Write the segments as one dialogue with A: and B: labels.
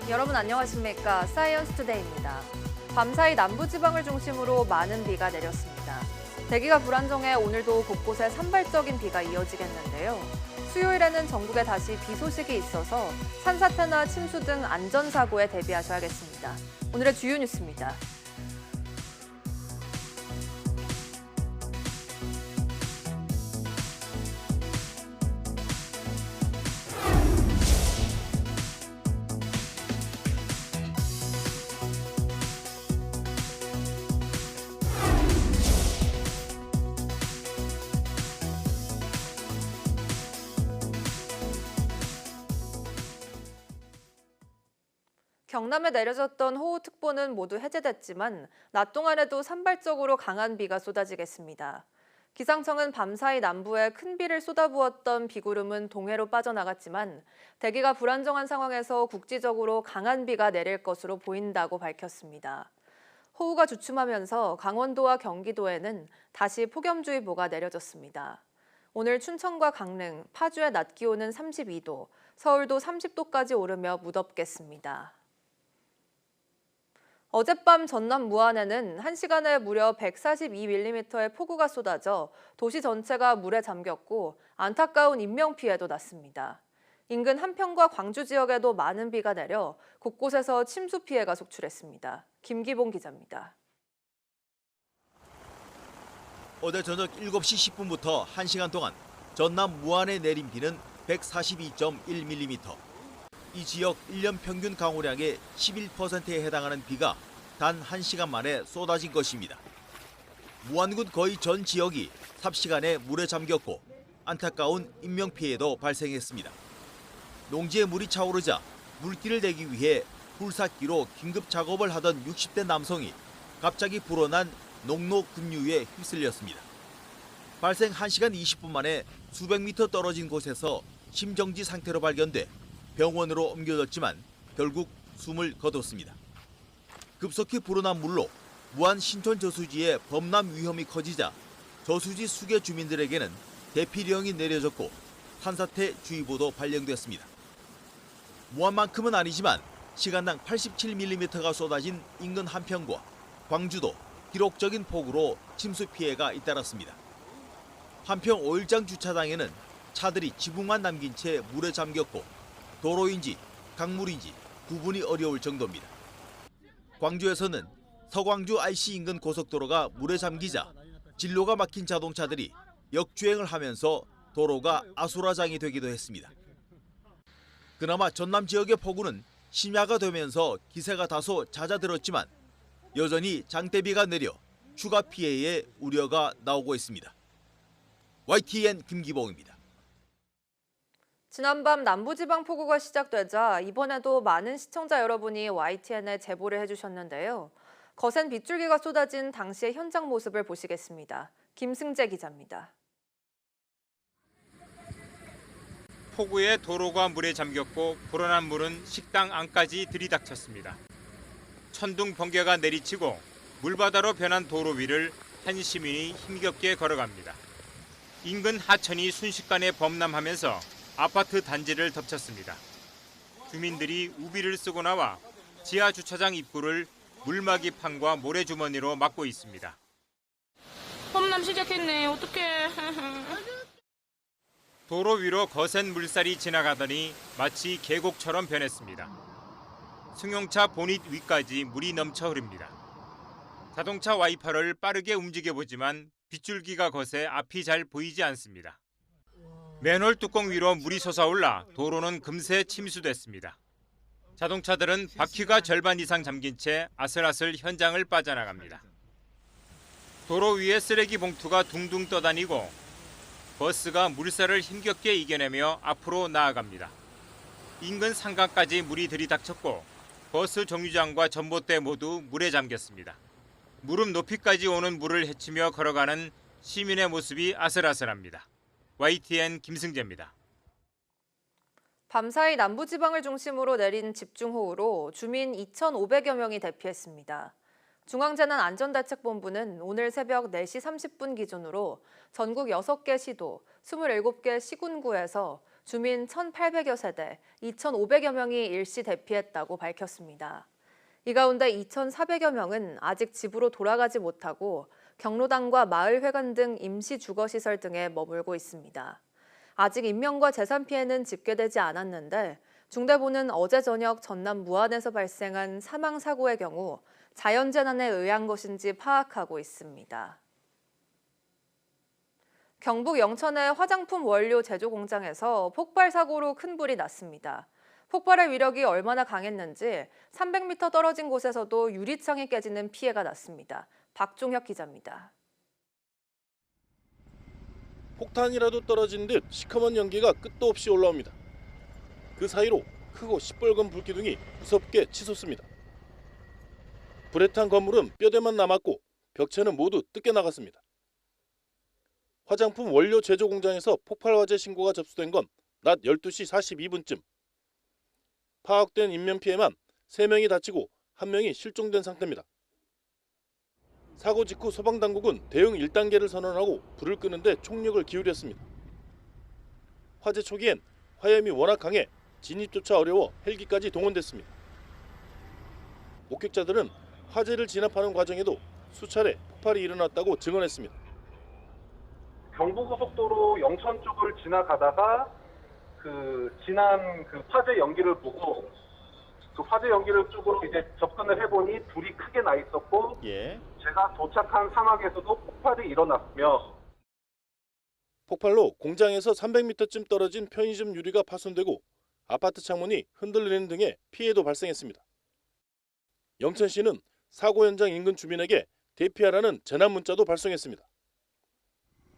A: 여러분 안녕하십니까? 사이언스 투데이입니다. 밤사이 남부지방을 중심으로 많은 비가 내렸습니다. 대기가 불안정해 오늘도 곳곳에 산발적인 비가 이어지겠는데요. 수요일에는 전국에 다시 비 소식이 있어서 산사태나 침수 등 안전사고에 대비하셔야겠습니다. 오늘의 주요 뉴스입니다. 경남에 내려졌던 호우특보는 모두 해제됐지만 낮 동안에도 산발적으로 강한 비가 쏟아지겠습니다. 기상청은 밤사이 남부에 큰 비를 쏟아부었던 비구름은 동해로 빠져나갔지만 대기가 불안정한 상황에서 국지적으로 강한 비가 내릴 것으로 보인다고 밝혔습니다. 호우가 주춤하면서 강원도와 경기도에는 다시 폭염주의보가 내려졌습니다. 오늘 춘천과 강릉, 파주의 낮 기온은 32도, 서울도 30도까지 오르며 무덥겠습니다. 어젯밤 전남 무안에는 1시간에 무려 142mm의 폭우가 쏟아져 도시 전체가 물에 잠겼고 안타까운 인명피해도 났습니다. 인근 한평과 광주 지역에도 많은 비가 내려 곳곳에서 침수 피해가 속출했습니다. 김기봉 기자입니다.
B: 어제 저녁 7시 10분부터 1시간 동안 전남 무안에 내린 비는 142.1mm. 이 지역 1년 평균 강우량의 11%에 해당하는 비가 단 1시간 만에 쏟아진 것입니다. 무안군 거의 전 지역이 삽시간에 물에 잠겼고 안타까운 인명피해도 발생했습니다. 농지에 물이 차오르자 물길을 내기 위해 불삭기로 긴급 작업을 하던 60대 남성이 갑자기 불어난 농로 급류에 휩쓸렸습니다. 발생 1시간 20분 만에 수백 미터 떨어진 곳에서 심정지 상태로 발견돼 병원으로 옮겨졌지만 결국 숨을 거뒀습니다. 급속히 불어난 물로 무안 신촌 저수지의 범람 위험이 커지자 저수지 수계 주민들에게는 대피령이 내려졌고 산사태 주의보도 발령됐습니다. 무안만큼은 아니지만 시간당 87mm가 쏟아진 인근 한평과 광주도 기록적인 폭우로 침수 피해가 잇따랐습니다. 한평 5일장 주차장에는 차들이 지붕만 남긴 채 물에 잠겼고 도로인지 강물인지 구분이 어려울 정도입니다. 광주에서는 서광주 IC 인근 고속도로가 물에 잠기자 진로가 막힌 자동차들이 역주행을 하면서 도로가 아수라장이 되기도 했습니다. 그나마 전남 지역의 폭우는 심야가 되면서 기세가 다소 잦아들었지만 여전히 장대비가 내려 추가 피해의 우려가 나오고 있습니다. YTN 김기봉입니다.
A: 지난밤 남부지방 폭우가 시작되자 이번에도 많은 시청자 여러분이 YTN에 제보를 해주셨는데요. 거센 빗줄기가 쏟아진 당시의 현장 모습을 보시겠습니다. 김승재 기자입니다.
C: 폭우에 도로가 물에 잠겼고 불어난 물은 식당 안까지 들이닥쳤습니다. 천둥 번개가 내리치고 물바다로 변한 도로 위를 한 시민이 힘겹게 걸어갑니다. 인근 하천이 순식간에 범람하면서 아파트 단지를 덮쳤습니다. 주민들이 우비를 쓰고 나와 지하 주차장 입구를 물막이 판과 모래주머니로 막고 있습니다.
D: 범람 시작했네. 어떡해.
C: 도로 위로 거센 물살이 지나가더니 마치 계곡처럼 변했습니다. 승용차 보닛 위까지 물이 넘쳐 흐릅니다. 자동차 와이퍼를 빠르게 움직여보지만 빗줄기가 거세 앞이 잘 보이지 않습니다. 맨홀 뚜껑 위로 물이 솟아올라 도로는 금세 침수됐습니다. 자동차들은 바퀴가 절반 이상 잠긴 채 아슬아슬 현장을 빠져나갑니다. 도로 위에 쓰레기 봉투가 둥둥 떠다니고 버스가 물살을 힘겹게 이겨내며 앞으로 나아갑니다. 인근 상가까지 물이 들이닥쳤고 버스 정류장과 전봇대 모두 물에 잠겼습니다. 무릎 높이까지 오는 물을 헤치며 걸어가는 시민의 모습이 아슬아슬합니다. YTN 김승재입니다.
A: 밤사이 남부지방을 중심으로 내린 집중호우로 주민 2,500여 명이 대피했습니다. 중앙재난안전대책본부는 오늘 새벽 4시 30분 기준으로 전국 6개 시도, 27개 시군구에서 주민 1,800여 세대 2,500여 명이 일시 대피했다고 밝혔습니다. 이 가운데 2,400여 명은 아직 집으로 돌아가지 못하고 경로당과 마을회관 등 임시 주거시설 등에 머물고 있습니다. 아직 인명과 재산 피해는 집계되지 않았는데 중대본은 어제 저녁 전남 무안에서 발생한 사망 사고의 경우 자연재난에 의한 것인지 파악하고 있습니다. 경북 영천의 화장품 원료 제조 공장에서 폭발 사고로 큰 불이 났습니다. 폭발의 위력이 얼마나 강했는지 300m 떨어진 곳에서도 유리창이 깨지는 피해가 났습니다. 박종혁 기자입니다.
E: 폭탄이라도 떨어진 듯 시커먼 연기가 끝도 없이 올라옵니다. 그 사이로 크고 시뻘건 불기둥이 무섭게 치솟습니다. 불에 탄 건물은 뼈대만 남았고 벽체는 모두 뜯겨 나갔습니다. 화장품 원료 제조 공장에서 폭발 화재 신고가 접수된 건 낮 12시 42분쯤. 파악된 인명 피해만 3명이 다치고 1명이 실종된 상태입니다. 사고 직후 소방당국은 대응 1단계를 선언하고 불을 끄는데 총력을 기울였습니다. 화재 초기엔 화염이 워낙 강해 진입조차 어려워 헬기까지 동원됐습니다. 목격자들은 화재를 진압하는 과정에도 수차례 폭발이 일어났다고 증언했습니다.
F: 경부고속도로 영천 쪽을 지나가다가 진한 화재 연기를 보고 그 화재 연기를 쪽으로 이제 접근을 해보니 불이 크게 나 있었고 제가 도착한 사막에서도 폭발이 일어났으며
E: 폭발로 공장에서 300m쯤 떨어진 편의점 유리가 파손되고 아파트 창문이 흔들리는 등의 피해도 발생했습니다. 영천시는 사고 현장 인근 주민에게 대피하라는 재난 문자도 발송했습니다.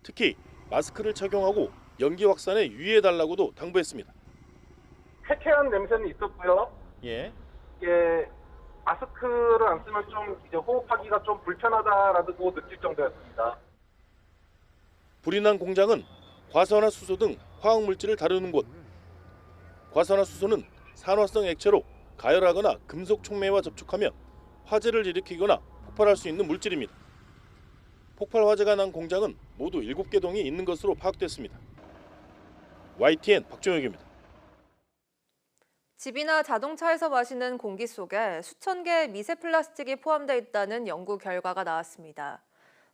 E: 특히 마스크를 착용하고 연기 확산에 유의해달라고도 당부했습니다.
F: 쾌쾌한 냄새는 있었고요. 이게 마스크를 안 쓰면 좀 이제 호흡하기가 좀 불편하다라고 느낄 정도였습니다.
E: 불이 난 공장은 과산화수소 등 화학물질을 다루는 곳. 과산화수소는 산화성 액체로 가열하거나 금속 촉매와 접촉하면 화재를 일으키거나 폭발할 수 있는 물질입니다. 폭발 화재가 난 공장은 모두 7개 동이 있는 것으로 파악됐습니다. YTN 박종혁입니다.
A: 집이나 자동차에서 마시는 공기 속에 수천 개의 미세 플라스틱이 포함되어 있다는 연구 결과가 나왔습니다.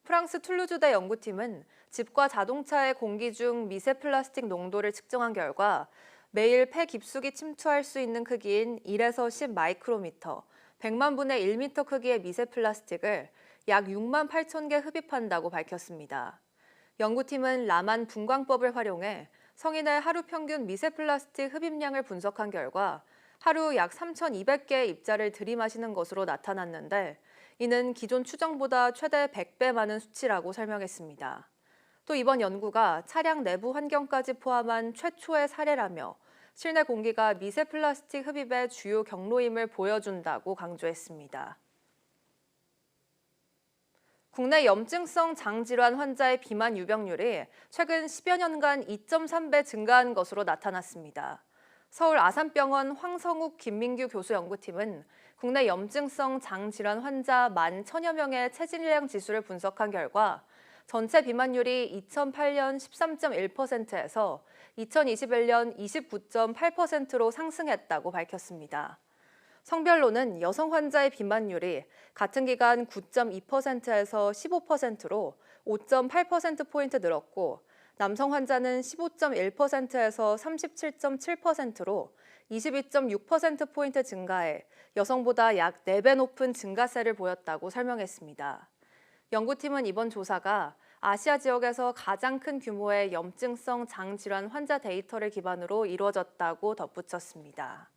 A: 프랑스 툴루즈대 연구팀은 집과 자동차의 공기 중 미세 플라스틱 농도를 측정한 결과 매일 폐 깊숙이 침투할 수 있는 크기인 1에서 10 마이크로미터, 100만 분의 1미터 크기의 미세 플라스틱을 약 6만 8천 개 흡입한다고 밝혔습니다. 연구팀은 라만 분광법을 활용해 성인의 하루 평균 미세 플라스틱 흡입량을 분석한 결과 하루 약 3,200개의 입자를 들이마시는 것으로 나타났는데 이는 기존 추정보다 최대 100배 많은 수치라고 설명했습니다. 또 이번 연구가 차량 내부 환경까지 포함한 최초의 사례라며 실내 공기가 미세 플라스틱 흡입의 주요 경로임을 보여준다고 강조했습니다. 국내 염증성 장질환 환자의 비만 유병률이 최근 10여 년간 2.3배 증가한 것으로 나타났습니다. 서울 아산병원 황성욱 김민규 교수 연구팀은 국내 염증성 장질환 환자 11,000여 명의 체질량 지수를 분석한 결과 전체 비만율이 2008년 13.1%에서 2021년 29.8%로 상승했다고 밝혔습니다. 성별로는 여성 환자의 비만율이 같은 기간 9.2%에서 15%로 5.8%포인트 늘었고 남성 환자는 15.1%에서 37.7%로 22.6%포인트 증가해 여성보다 약 4배 높은 증가세를 보였다고 설명했습니다. 연구팀은 이번 조사가 아시아 지역에서 가장 큰 규모의 염증성 장질환 환자 데이터를 기반으로 이루어졌다고 덧붙였습니다.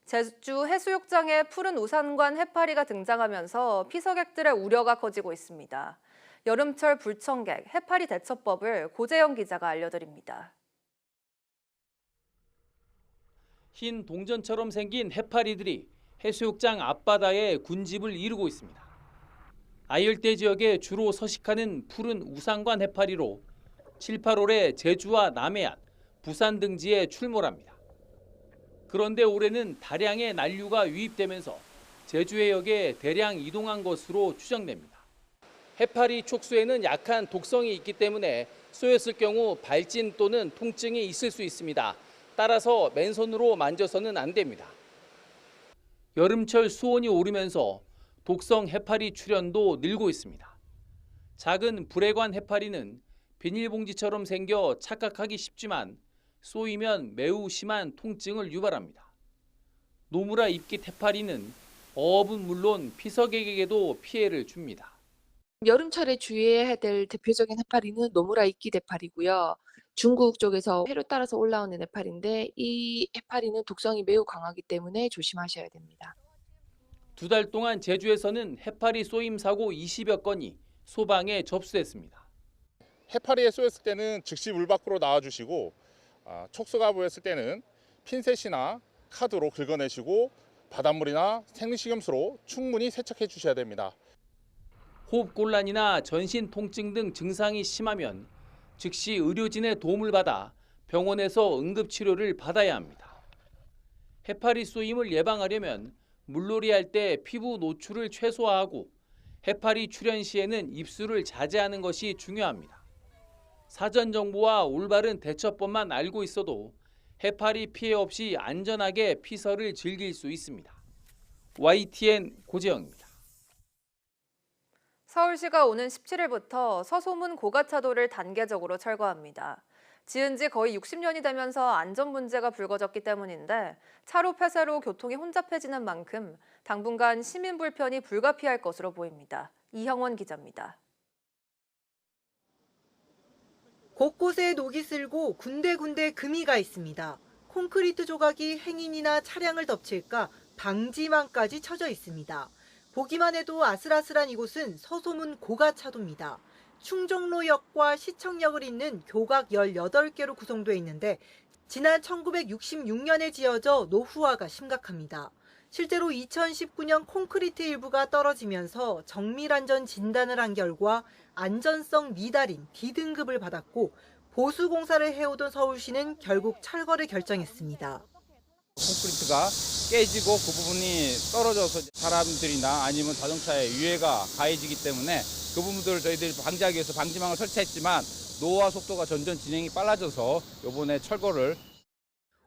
A: 제주 해수욕장에 푸른 우산관 해파리가 등장하면서 피서객들의 우려가 커지고 있습니다. 여름철 불청객 해파리 대처법을 고재영 기자가 알려드립니다.
G: 흰 동전처럼 생긴 해파리들이 해수욕장 앞바다에 군집을 이루고 있습니다. 아열대 지역에 주로 서식하는 푸른 우산관 해파리로 7, 8월에 제주와 남해안, 부산 등지에 출몰합니다. 그런데 올해는 다량의 난류가 유입되면서 제주 해역에 대량 이동한 것으로 추정됩니다. 해파리 촉수에는 약한 독성이 있기 때문에 쏘였을 경우 발진 또는 통증이 있을 수 있습니다. 따라서 맨손으로 만져서는 안 됩니다. 여름철 수온이 오르면서 독성 해파리 출현도 늘고 있습니다. 작은 불에관 해파리는 비닐봉지처럼 생겨 착각하기 쉽지만 쏘이면 매우 심한 통증을 유발합니다. 노무라 잎깃 해파리는 어업은 물론 피서객에게도 피해를 줍니다.
H: 여름철에 주의해야 될 대표적인 해파리는 노무라 잎깃 해파리고요. 중국 쪽에서 해로 따라서 올라오는 해파리인데 이 해파리는 독성이 매우 강하기 때문에 조심하셔야 됩니다.
G: 2달 동안 제주에서는 해파리 쏘임 사고 20여 건이 소방에 접수됐습니다.
I: 해파리에 쏘였을 때는 즉시 물 밖으로 나와주시고 촉수가 보였을 때는 핀셋이나 카드로 긁어내시고 바닷물이나 생식염수로 충분히 세척해 주셔야 됩니다.
G: 호흡곤란이나 전신 통증 등 증상이 심하면 즉시 의료진의 도움을 받아 병원에서 응급치료를 받아야 합니다. 해파리 쏘임을 예방하려면 물놀이 할 때 피부 노출을 최소화하고 해파리 출현 시에는 입수를 자제하는 것이 중요합니다. 사전 정보와 올바른 대처법만 알고 있어도 해파리 피해 없이 안전하게 피서를 즐길 수 있습니다. YTN 고재영입니다.
A: 서울시가 오는 17일부터 서소문 고가차도를 단계적으로 철거합니다. 지은 지 거의 60년이 되면서 안전 문제가 불거졌기 때문인데 차로 폐쇄로 교통이 혼잡해지는 만큼 당분간 시민 불편이 불가피할 것으로 보입니다. 이형원 기자입니다.
J: 곳곳에 녹이 슬고 군데군데 금이가 있습니다. 콘크리트 조각이 행인이나 차량을 덮칠까 방지망까지 쳐져 있습니다. 보기만 해도 아슬아슬한 이곳은 서소문 고가차도입니다. 충정로역과 시청역을 잇는 교각 18개로 구성되어 있는데 지난 1966년에 지어져 노후화가 심각합니다. 실제로 2019년 콘크리트 일부가 떨어지면서 정밀안전 진단을 한 결과 안전성 미달인 D등급을 받았고 보수 공사를 해오던 서울시는 결국 철거를 결정했습니다.
K: 콘크리트가 깨지고 그 부분이 떨어져서 사람들이나 아니면 자동차에 유해가 가해지기 때문에 그 부분들을 저희들이 방지하기 위해서 방지망을 설치했지만 노후화 속도가 점점 진행이 빨라져서 이번에 철거를.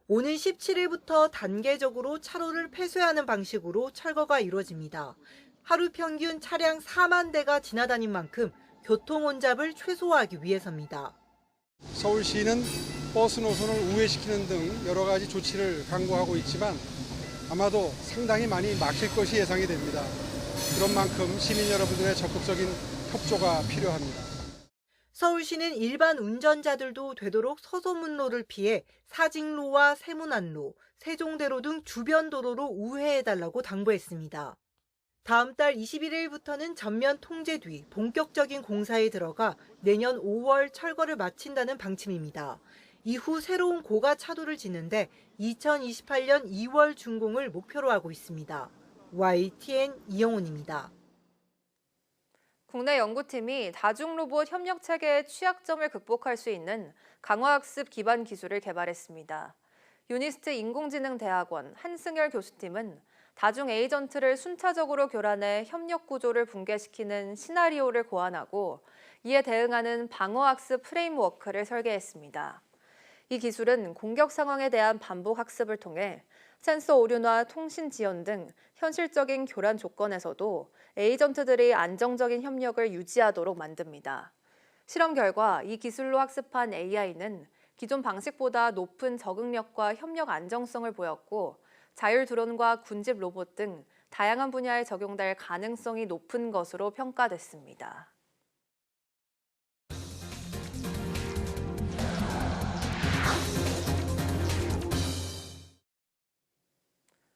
J: 오는 17일부터 단계적으로 차로를 폐쇄하는 방식으로 철거가 이루어집니다. 하루 평균 차량 4만 대가 지나다닌 만큼 교통 혼잡을 최소화하기 위해서입니다.
L: 서울시는 버스 노선을 우회시키는 등 여러 가지 조치를 강구하고 있지만 아마도 상당히 많이 막힐 것이 예상이 됩니다. 그런 만큼 시민 여러분들의 적극적인 협조가 필요합니다.
J: 서울시는 일반 운전자들도 되도록 서소문로를 피해 사직로와 세문안로, 세종대로 등 주변 도로로 우회해달라고 당부했습니다. 다음 달 21일부터는 전면 통제 뒤 본격적인 공사에 들어가 내년 5월 철거를 마친다는 방침입니다. 이후 새로운 고가 차도를 짓는데 2028년 2월 준공을 목표로 하고 있습니다. YTN 이영훈입니다.
A: 국내 연구팀이 다중로봇 협력체계의 취약점을 극복할 수 있는 강화학습 기반 기술을 개발했습니다. 유니스트 인공지능대학원 한승열 교수팀은 다중 에이전트를 순차적으로 교란해 협력 구조를 붕괴시키는 시나리오를 고안하고 이에 대응하는 방어학습 프레임워크를 설계했습니다. 이 기술은 공격 상황에 대한 반복 학습을 통해 센서 오류나 통신 지연 등 현실적인 교란 조건에서도 에이전트들이 안정적인 협력을 유지하도록 만듭니다. 실험 결과 이 기술로 학습한 AI는 기존 방식보다 높은 적응력과 협력 안정성을 보였고 자율 드론과 군집 로봇 등 다양한 분야에 적용될 가능성이 높은 것으로 평가됐습니다.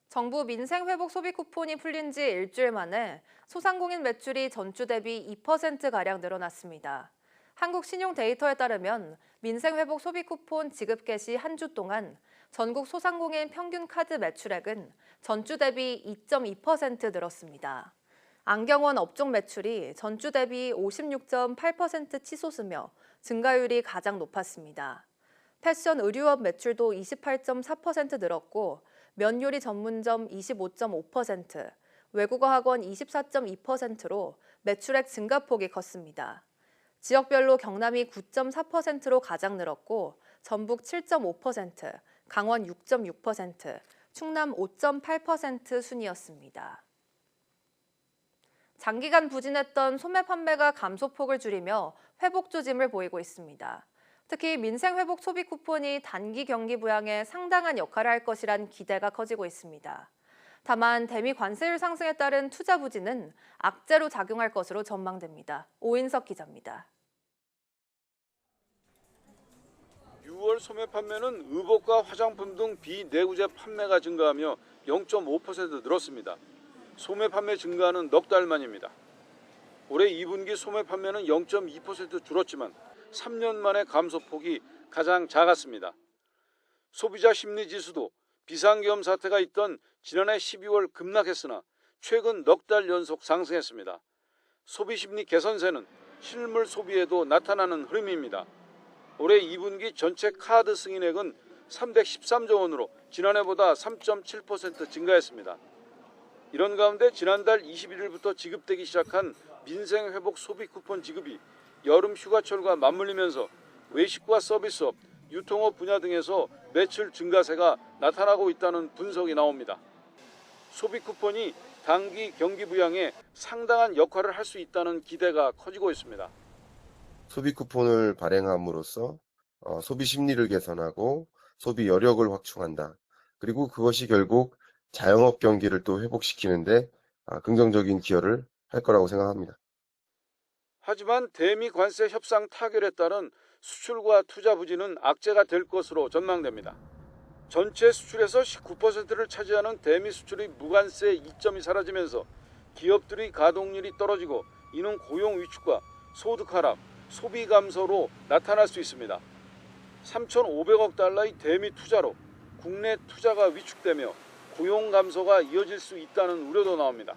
A: 정부 민생회복 소비 쿠폰이 풀린 지 일주일 만에 소상공인 매출이 전주 대비 2%가량 늘어났습니다. 한국신용데이터에 따르면 민생회복 소비 쿠폰 지급 개시 한 주 동안 전국 소상공인 평균 카드 매출액은 전주 대비 2.2% 늘었습니다. 안경원 업종 매출이 전주 대비 56.8% 치솟으며 증가율이 가장 높았습니다. 패션 의류업 매출도 28.4% 늘었고 면요리 전문점 25.5%, 외국어 학원 24.2%로 매출액 증가폭이 컸습니다. 지역별로 경남이 9.4%로 가장 늘었고 전북 7.5%, 강원 6.6%, 충남 5.8% 순이었습니다. 장기간 부진했던 소매 판매가 감소폭을 줄이며 회복 조짐을 보이고 있습니다. 특히 민생회복 소비 쿠폰이 단기 경기 부양에 상당한 역할을 할 것이란 기대가 커지고 있습니다. 다만 대미 관세율 상승에 따른 투자 부진은 악재로 작용할 것으로 전망됩니다. 오인석 기자입니다.
M: 6월 소매 판매는 의복과 화장품 등 비내구재 판매가 증가하며 0.5% 늘었습니다. 소매 판매 증가는 넉 달 만입니다. 올해 2분기 소매 판매는 0.2% 줄었지만 3년 만에 감소폭이 가장 작았습니다. 소비자 심리 지수도 비상계엄 사태가 있던 지난해 12월 급락했으나 최근 넉 달 연속 상승했습니다. 소비 심리 개선세는 실물 소비에도 나타나는 흐름입니다. 올해 2분기 전체 카드 승인액은 313조 원으로 지난해보다 3.7% 증가했습니다. 이런 가운데 지난달 21일부터 지급되기 시작한 민생회복 소비 쿠폰 지급이 여름 휴가철과 맞물리면서 외식과 서비스업, 유통업 분야 등에서 매출 증가세가 나타나고 있다는 분석이 나옵니다. 소비 쿠폰이 단기 경기 부양에 상당한 역할을 할 수 있다는 기대가 커지고 있습니다.
N: 소비 쿠폰을 발행함으로써 소비 심리를 개선하고 소비 여력을 확충한다. 그리고 그것이 결국 자영업 경기를 또 회복시키는데 긍정적인 기여를 할 거라고 생각합니다.
M: 하지만 대미 관세 협상 타결에 따른 수출과 투자 부진은 악재가 될 것으로 전망됩니다. 전체 수출에서 19%를 차지하는 대미 수출의 무관세 이점이 사라지면서 기업들의 가동률이 떨어지고 이는 고용 위축과 소득 하락, 소비 감소로 나타날 수 있습니다. 3,500억 달러의 대미 투자로 국내 투자가 위축되며 고용 감소가 이어질 수 있다는 우려도 나옵니다.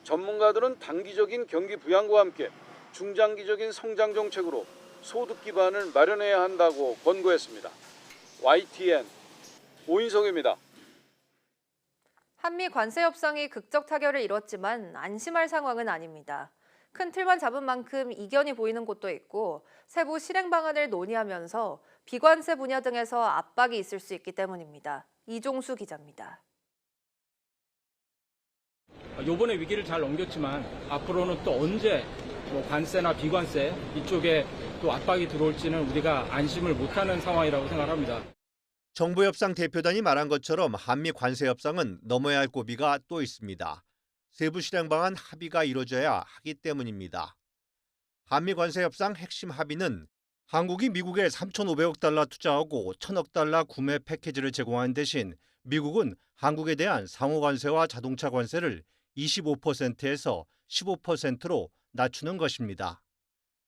M: 전문가들은 단기적인 경기 부양과 함께 중장기적인 성장 정책으로 소득 기반을 마련해야 한다고 권고했습니다. YTN 오인성입니다.
A: 한미 관세 협상이 극적 타결을 이뤘지만 안심할 상황은 아닙니다. 큰 틀만 잡은 만큼 이견이 보이는 곳도 있고 세부 실행 방안을 논의하면서 비관세 분야 등에서 압박이 있을 수 있기 때문입니다. 이종수 기자입니다.
O: 이번에 위기를 잘 넘겼지만 앞으로는 또 언제 관세나 비관세 이쪽에 또 압박이 들어올지는 우리가 안심을 못하는 상황이라고 생각합니다.
B: 정부협상 대표단이 말한 것처럼 한미 관세 협상은 넘어야 할 고비가 또 있습니다. 세부 실행 방안 합의가 이루어져야 하기 때문입니다. 한미 관세 협상 핵심 합의는 한국이 미국에 3,500억 달러 투자하고 1,000억 달러 구매 패키지를 제공하는 대신 미국은 한국에 대한 상호 관세와 자동차 관세를 25%에서 15%로 낮추는 것입니다.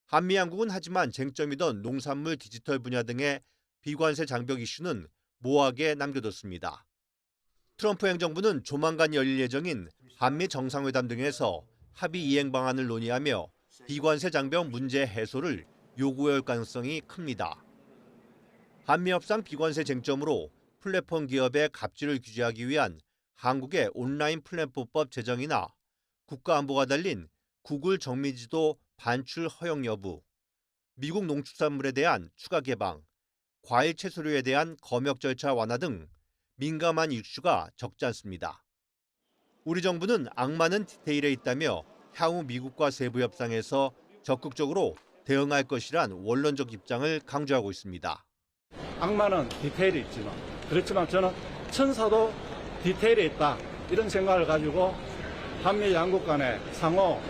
B: 한미 양국은 하지만 쟁점이던 농산물 디지털 분야 등의 비관세 장벽 이슈는 모호하게 남겨뒀습니다. 트럼프 행정부는 조만간 열릴 예정인 한미 정상회담 등에서 합의 이행 방안을 논의하며 비관세 장벽 문제 해소를 요구할 가능성이 큽니다. 한미 협상 비관세 쟁점으로 플랫폼 기업의 갑질을 규제하기 위한 한국의 온라인 플랫폼법 제정이나 국가안보가 달린 구글 정미지도 반출 허용 여부, 미국 농축산물에 대한 추가 개방, 과일 채소류에 대한 검역 절차 완화 등 민감한 이슈가 적지 않습니다. 우리 정부는 악마는 디테일에 있다며 향후 미국과 세부 협상에서 적극적으로 대응할 것이란 원론적 입장을 강조하고 있습니다.
P: 악마는 디테일이 있지만 그렇지만 저는 천사도 디테일에 있다 이런 생각을 가지고 한미 양국 간의 상호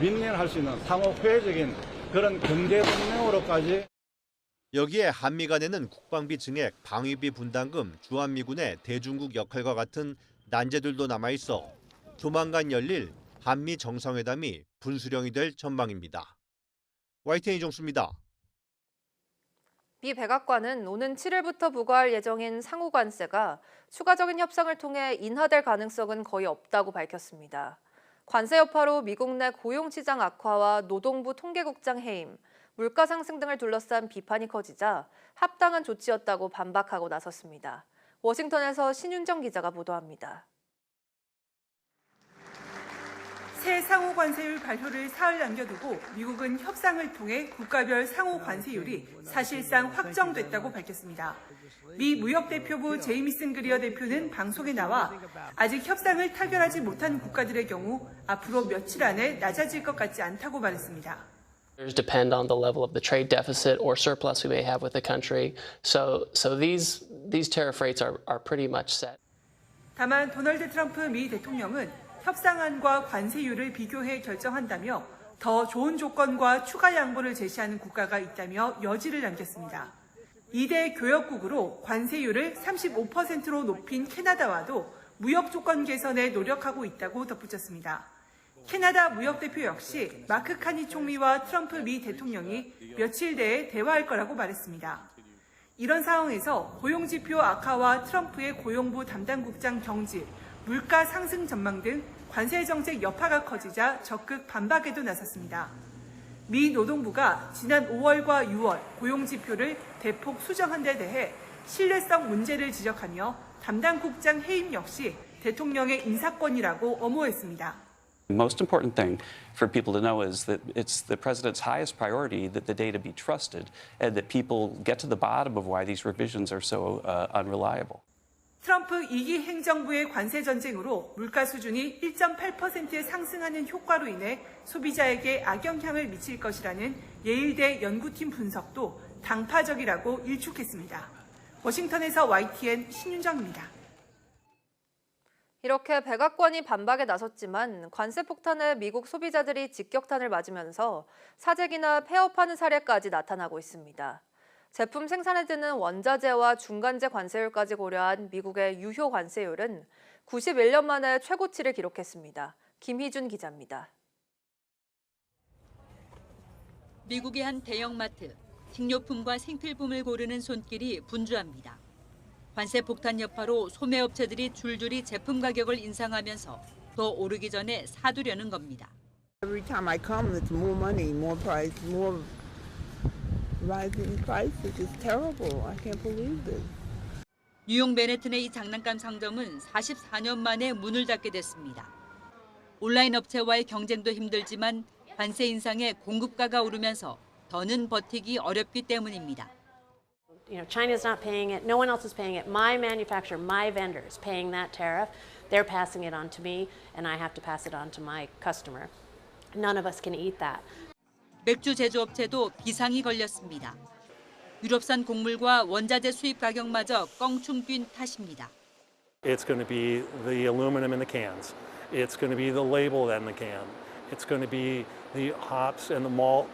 P: 윈윈할 수 있는 상호 회의적인 그런 경제 동맹으로까지.
B: 여기에 한미 간에는 국방비 증액, 방위비 분담금, 주한미군의 대중국 역할과 같은 난제들도 남아있어 조만간 열릴 한미 정상회담이 분수령이 될 전망입니다. YTN 이종수입니다.
A: 미 백악관은 오는 7일부터 부과할 예정인 상호관세가 추가적인 협상을 통해 인하될 가능성은 거의 없다고 밝혔습니다. 관세 여파로 미국 내 고용시장 악화와 노동부 통계국장 해임, 물가 상승 등을 둘러싼 비판이 커지자 합당한 조치였다고 반박하고 나섰습니다. 워싱턴에서 신윤정 기자가 보도합니다.
Q: 새 상호 관세율 발표를 사흘 남겨두고 미국은 협상을 통해 국가별 상호 관세율이 사실상 확정됐다고 밝혔습니다. 미 무역대표부 제이미슨 그리어 대표는 방송에 나와 아직 협상을 타결하지 못한 국가들의 경우 앞으로 며칠 안에 낮아질 것 같지 않다고 말했습니다.
R: Depend on the level of the trade deficit or surplus we may have with the country. So these tariff rates are pretty much set.
Q: 다만 도널드 트럼프 미 대통령은 협상안과 관세율을 비교해 결정한다며 더 좋은 조건과 추가 양보를 제시하는 국가가 있다며 여지를 남겼습니다. 2대 교역국으로 관세율을 35%로 높인 캐나다와도 무역 조건 개선에 노력하고 있다고 덧붙였습니다. 캐나다 무역대표 역시 마크 카니 총리와 트럼프 미 대통령이 며칠 내에 대화할 거라고 말했습니다. 이런 상황에서 고용지표 악화와 트럼프의 고용부 담당국장 경질, 물가 상승 전망 등 관세 정책 여파가 커지자 적극 반박에도 나섰습니다. 미 노동부가 지난 5월과 6월 고용지표를 대폭 수정한 데 대해 신뢰성 문제를 지적하며 담당국장 해임 역시 대통령의 인사권이라고 엄호했습니다.
S: Most important thing for people to know is that it's the president's highest priority that the data be trusted and that people get to the bottom of why these revisions are so unreliable.
Q: 트럼프 2기 행정부의 관세 전쟁으로 물가 수준이 1.8% 상승하는 효과로 인해 소비자에게 악영향을 미칠 것이라는 예일대 연구팀 분석도 당파적이라고 일축했습니다. 워싱턴에서 YTN 신윤정입니다.
A: 이렇게 백악관이 반박에 나섰지만 관세 폭탄에 미국 소비자들이 직격탄을 맞으면서 사재기나 폐업하는 사례까지 나타나고 있습니다. 제품 생산에 드는 원자재와 중간재 관세율까지 고려한 미국의 유효 관세율은 91년 만에 최고치를 기록했습니다. 김희준 기자입니다.
T: 미국의 한 대형마트, 식료품과 생필품을 고르는 손길이 분주합니다. 관세 폭탄 여파로 소매업체들이 줄줄이 제품 가격을 인상하면서 더 오르기 전에 사두려는 겁니다.
U: Every time I come, it's more money, more price, more rising prices. It's terrible. I can't believe this.
T: 뉴욕 맨해튼의 이 장난감 상점은 44년 만에 문을 닫게 됐습니다. 온라인 업체와의 경쟁도 힘들지만 관세 인상에 공급가가 오르면서 더는 버티기 어렵기 때문입니다.
V: You know, China's not paying it. No one else is paying it. My manufacturer, my vendor is paying that tariff. They're passing it on to me, and I have to pass it on to my customer. None of us can eat that.
T: 맥주 제조업체도 비상이 걸렸습니다. 유럽산 곡물과 원자재 수입 가격마저 껑충 뛴 탓입니다.
W: It's going to be the aluminum in the cans. It's going to be the label in the can. It's going to be the hops and the malt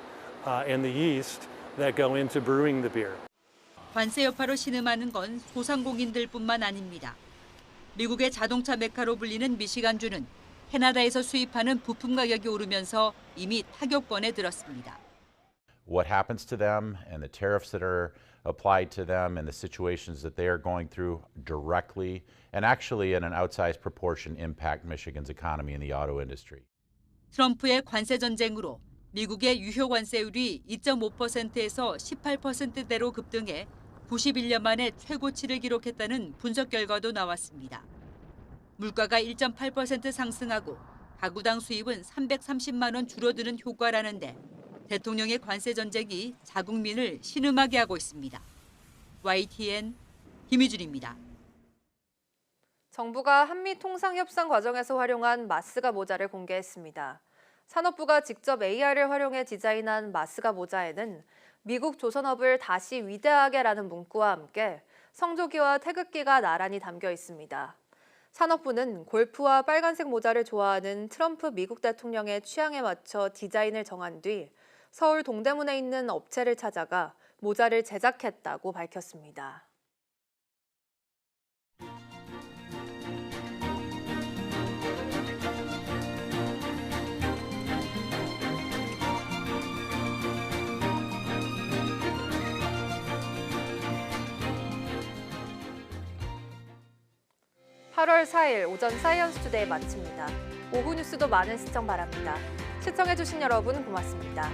W: and the yeast that go into brewing the beer.
T: 관세 여파로 신음하는 건 소상공인들뿐만 아닙니다. 미국의 자동차 메카로 불리는 미시간주는 캐나다에서 수입하는 부품 가격이 오르면서 이미 타격권에 들었습니다.
X: What happens to them and the tariffs that are applied to them and the situations that they are going through directly and actually in an outsized proportion impact Michigan's economy and the auto industry.
T: 트럼프의 관세 전쟁으로 미국의 유효 관세율이 2.5%에서 18%대로 급등해 91년 만에 최고치를 기록했다는 분석 결과도 나왔습니다. 물가가 1.8% 상승하고 가구당 수입은 330만 원 줄어드는 효과라는데 대통령의 관세 전쟁이 자국민을 신음하게 하고 있습니다. YTN 김희준입니다.
A: 정부가 한미 통상 협상 과정에서 활용한 마스가 모자를 공개했습니다. 산업부가 직접 AI를 활용해 디자인한 마스가 모자에는 미국 조선업을 다시 위대하게라는 문구와 함께 성조기와 태극기가 나란히 담겨 있습니다. 산업부는 골프와 빨간색 모자를 좋아하는 트럼프 미국 대통령의 취향에 맞춰 디자인을 정한 뒤 서울 동대문에 있는 업체를 찾아가 모자를 제작했다고 밝혔습니다. (8월 4일) 오전 사이언스 투데이 마칩니다. 오후 뉴스도 많은 시청 바랍니다. 시청해주신 여러분 고맙습니다.